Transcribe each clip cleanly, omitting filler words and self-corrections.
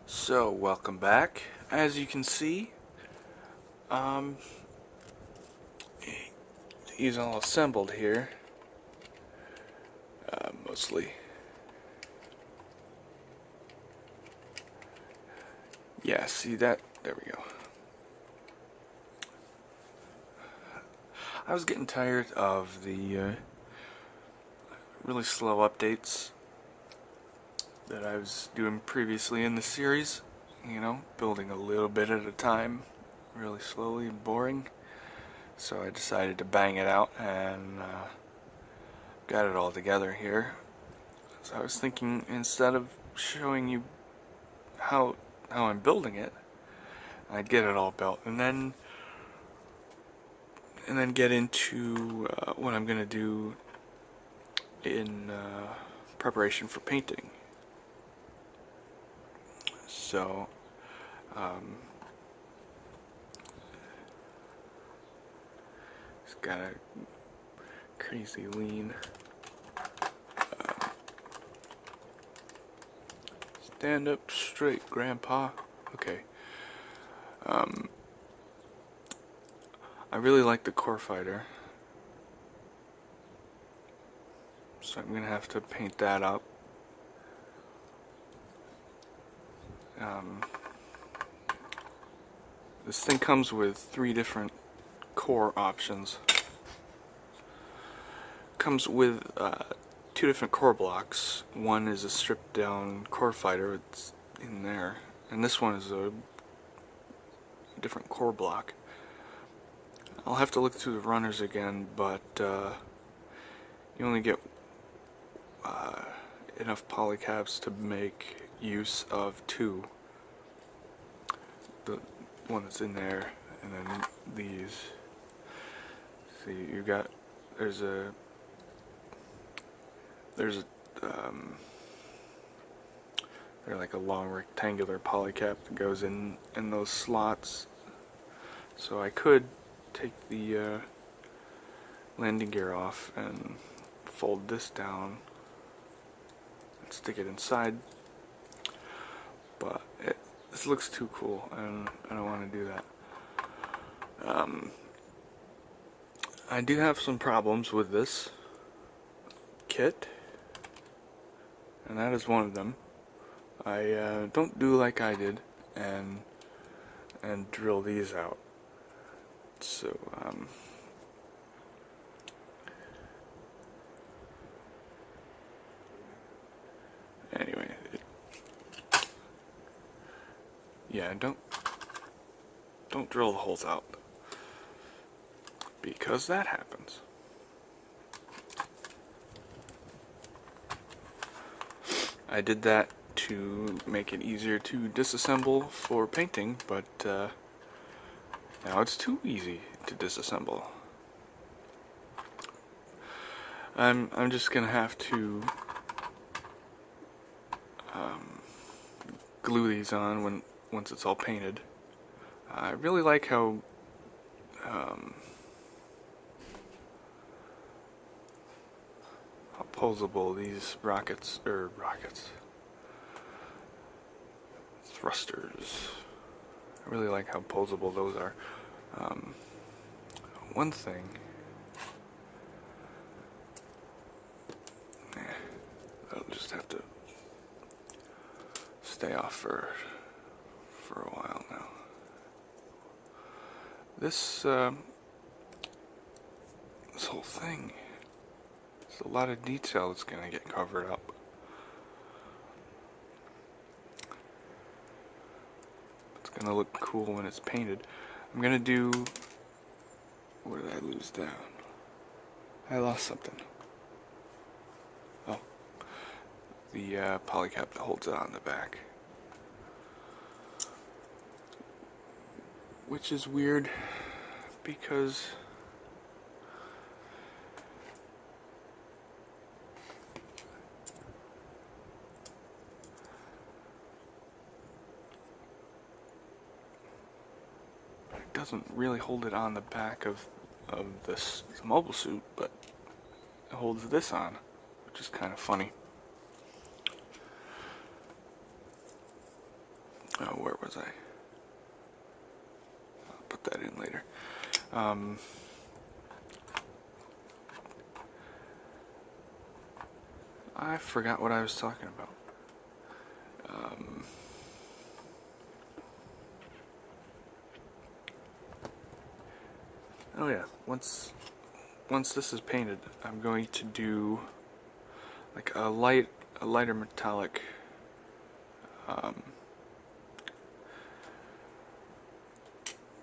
So, welcome back. As you can see, he's all assembled here, mostly. Yeah, see that? There we go. I was getting tired of the really slow updates that I was doing previously in the series. You know, building a little bit at a time, really slowly and boring. So I decided to bang it out and got it all together here. So I was thinking, instead of showing you how I'm building it, I'd get it all built and then get into what I'm gonna do in preparation for painting. So it's got a crazy lean. Stand up straight, Grandpa. Okay. I really like the core fighter, so I'm gonna have to paint that up. This thing comes with 3 different core options. Comes with 2 different core blocks. One is a stripped down core fighter, it's in there, and this one is a different core block. I'll have to look through the runners again, but you only get enough polycaps to make use of 2. The one that's in there, and then these. See, you got, there's a they're like a long rectangular polycap that goes in those slots. So I could take the landing gear off and fold this down and stick it inside, but this looks too cool and I don't want to do that. I do have some problems with this kit, and that is one of them. I don't do like I did and drill these out. So anyway, yeah, don't drill the holes out, because that happens. I did that to make it easier to disassemble for painting, but now it's too easy to disassemble. I'm just gonna have to glue these on once it's all painted. I really like how posable these thrusters. I really like how posable those are. One thing, I'll just have to stay off for a while now. This whole thing, there's a lot of detail that's gonna get covered up. It's gonna look cool when it's painted. I'm gonna do, what did I lose down? I lost something. Oh, the polycap that holds it on the back. Which is weird, because it doesn't really hold it on the back of this mobile suit, but it holds this on, which is kind of funny. Oh, where was I? I'll put that in later. I forgot what I was talking about. Oh yeah, once this is painted, I'm going to do like a lighter metallic.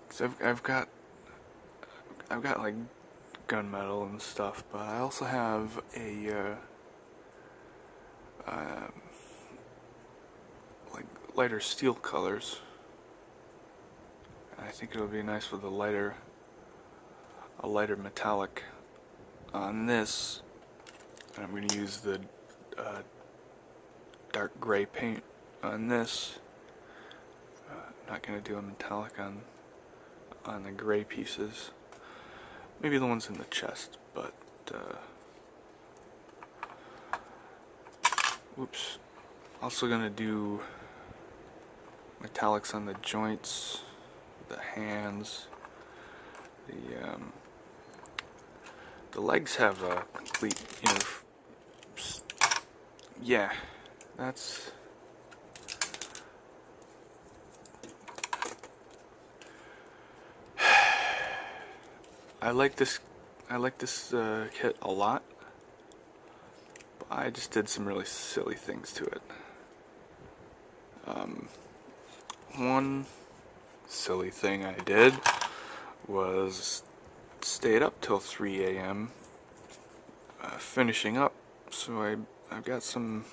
So I've got like gunmetal and stuff, but I also have a like lighter steel colors. I think it would be nice with a lighter metallic on this. And I'm going to use the dark gray paint on this. Not going to do a metallic on the gray pieces. Maybe the ones in the chest, but whoops. Also going to do metallics on the joints, the hands, the legs have a complete, yeah, that's, I like this kit a lot, but I just did some really silly things to it. One silly thing I did was stayed up till 3 a.m. Finishing up, so I've got some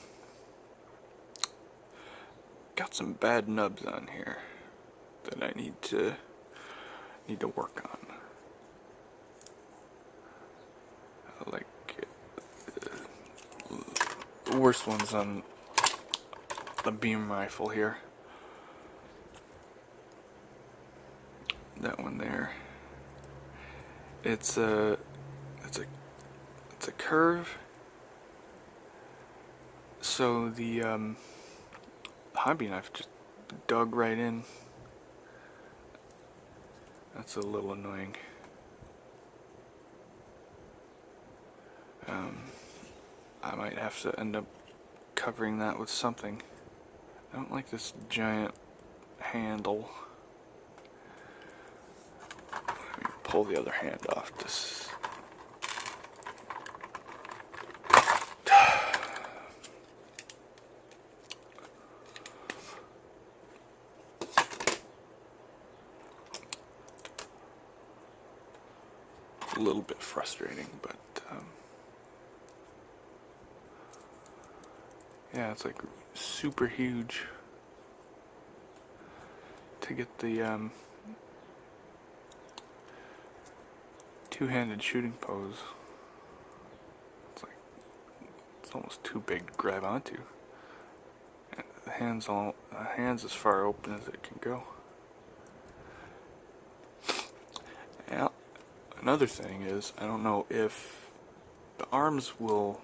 bad nubs on here that I need to work on. Like the worst ones on the beam rifle here. That one there. It's a curve. So the hobby knife just dug right in. That's a little annoying. I might have to end up covering that with something. I don't like this giant handle. Let me pull the other hand off this. A little bit frustrating, but yeah, it's like super huge to get the two-handed shooting pose. It's almost too big to grab onto. And the hands as far open as it can go. Yeah. Another thing is, I don't know if the arms will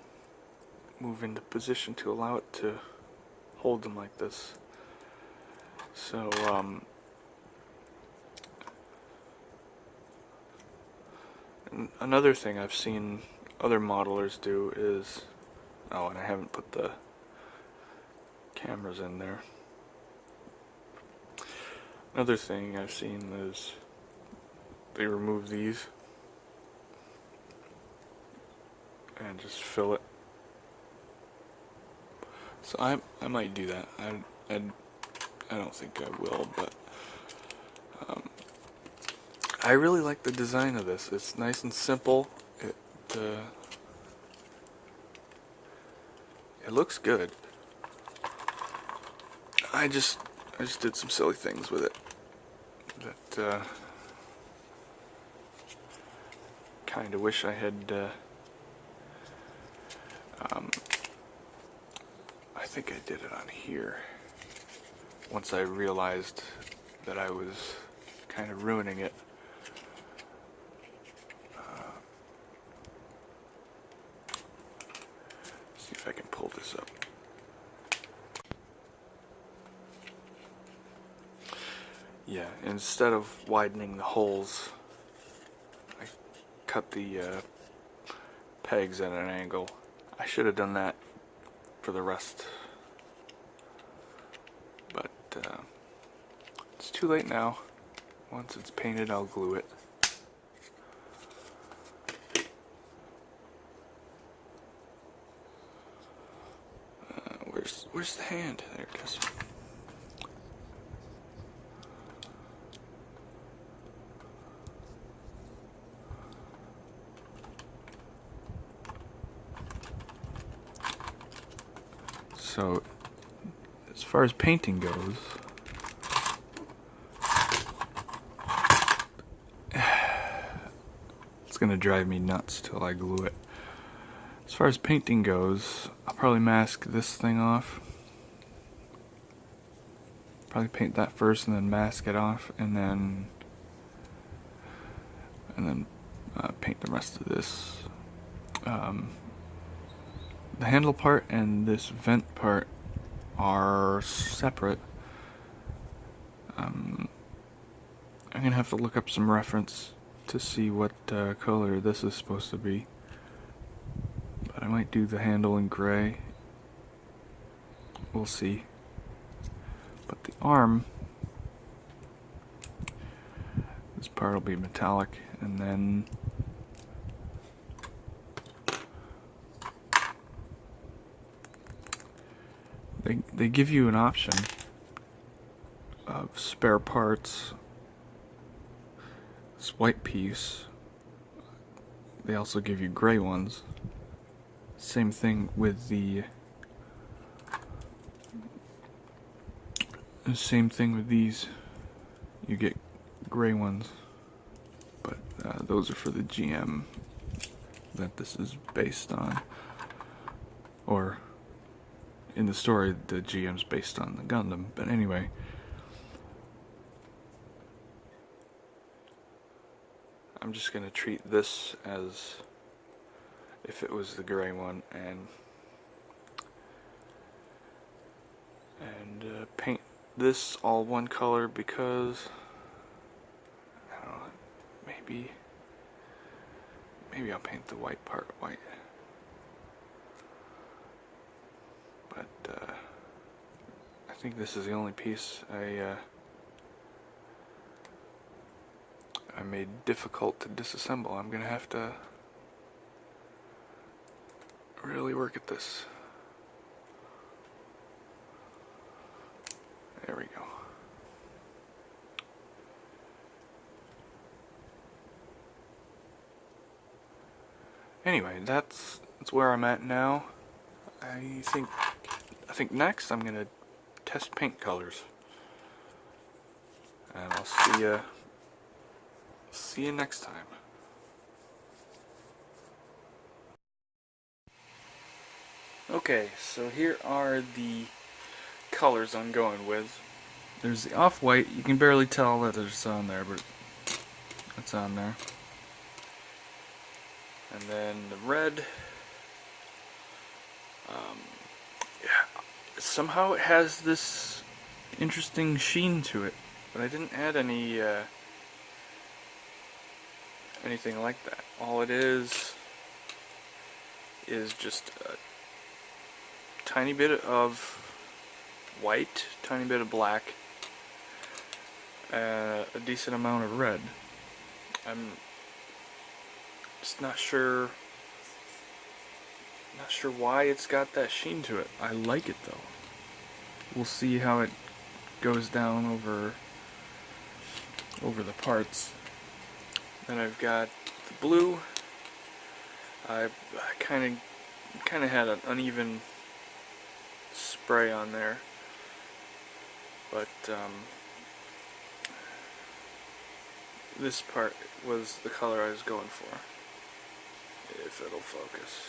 move into position to allow it to hold them like this. So, another thing I've seen other modelers do is, oh, and I haven't put the cameras in there. Another thing I've seen is they remove these and just fill it. So I might do that. I don't think I will, but I really like the design of this. It's nice and simple. It looks good. I just did some silly things with it that kind of wish I had. I think I did it on here once I realized that I was kind of ruining it. See if I can pull this up. Yeah, instead of widening the holes, I cut the pegs at an angle. I should have done that for the rest, but it's too late now. Once it's painted, I'll glue it. Where's the hand? There it is. So, as far as painting goes, it's gonna drive me nuts till I glue it. As far as painting goes, I'll probably mask this thing off. Probably paint that first and then mask it off, and then paint the rest of this. The handle part and this vent part are separate. I'm gonna have to look up some reference to see what color this is supposed to be. But I might do the handle in gray. We'll see. But the arm, this part will be metallic, and then they give you an option of spare parts. This white piece, they also give you gray ones. Same thing with these. You get gray ones, but those are for the GM that this is based on. Or in the story, the GM's based on the Gundam. But anyway, I'm just gonna treat this as if it was the gray one, and paint this all one color, because I don't know, maybe I'll paint the white part white. But I think this is the only piece I made difficult to disassemble. I'm gonna have to really work at this. There we go. Anyway, that's where I'm at now. I think next I'm gonna test paint colors, and I'll see you next time. Okay, so here are the colors I'm going with. There's the off-white. You can barely tell that it's on there, but it's on there. And then the red. Yeah, somehow it has this interesting sheen to it, but I didn't add anything like that. All it is just a tiny bit of white, tiny bit of black, a decent amount of red. I'm just not sure why it's got that sheen to it. I like it though. We'll see how it goes down over the parts. Then I've got the blue. I kind of had an uneven spray on there, but this part was the color I was going for, if it'll focus.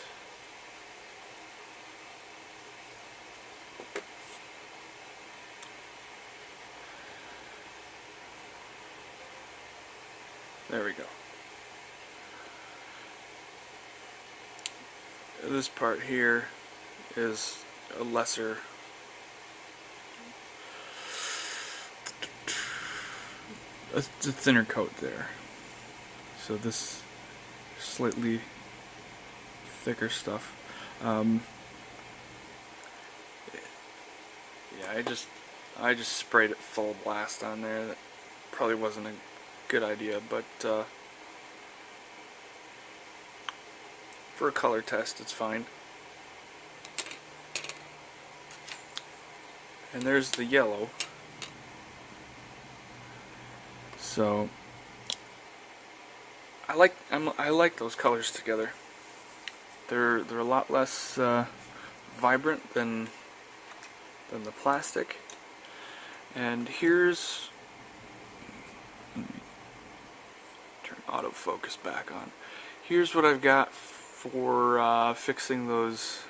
There we go. This part here is a lesser. a thinner coat there. So this slightly thicker stuff. Yeah, I just sprayed it full blast on there. That probably wasn't a good idea, but for a color test, it's fine. And there's the yellow. So I like those colors together. They're a lot less vibrant than the plastic. And here's, let me turn autofocus back on. Here's what I've got for fixing those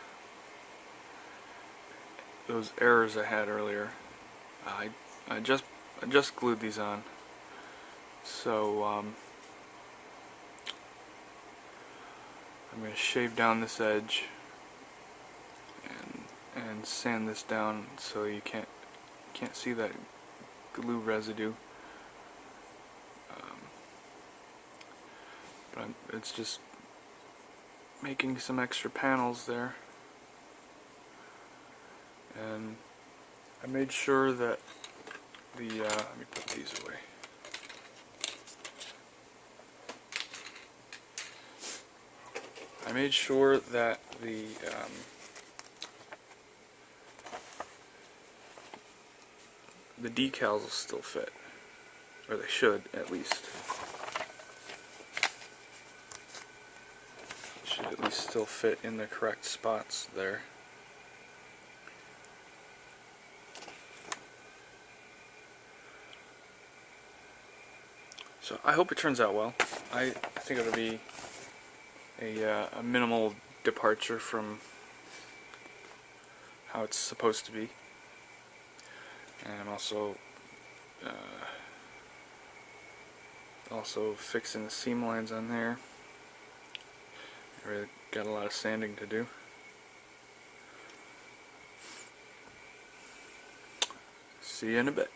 errors I had earlier. I just glued these on. So I'm going to shave down this edge and sand this down so you can't see that glue residue. But it's just making some extra panels there, and I made sure that the let me put these away. I made sure that the decals will still fit, or they should at least. Should at least still fit in the correct spots there. So I hope it turns out well. I think it'll be a minimal departure from how it's supposed to be. And I'm also fixing the seam lines on there. I really got a lot of sanding to do. See you in a bit.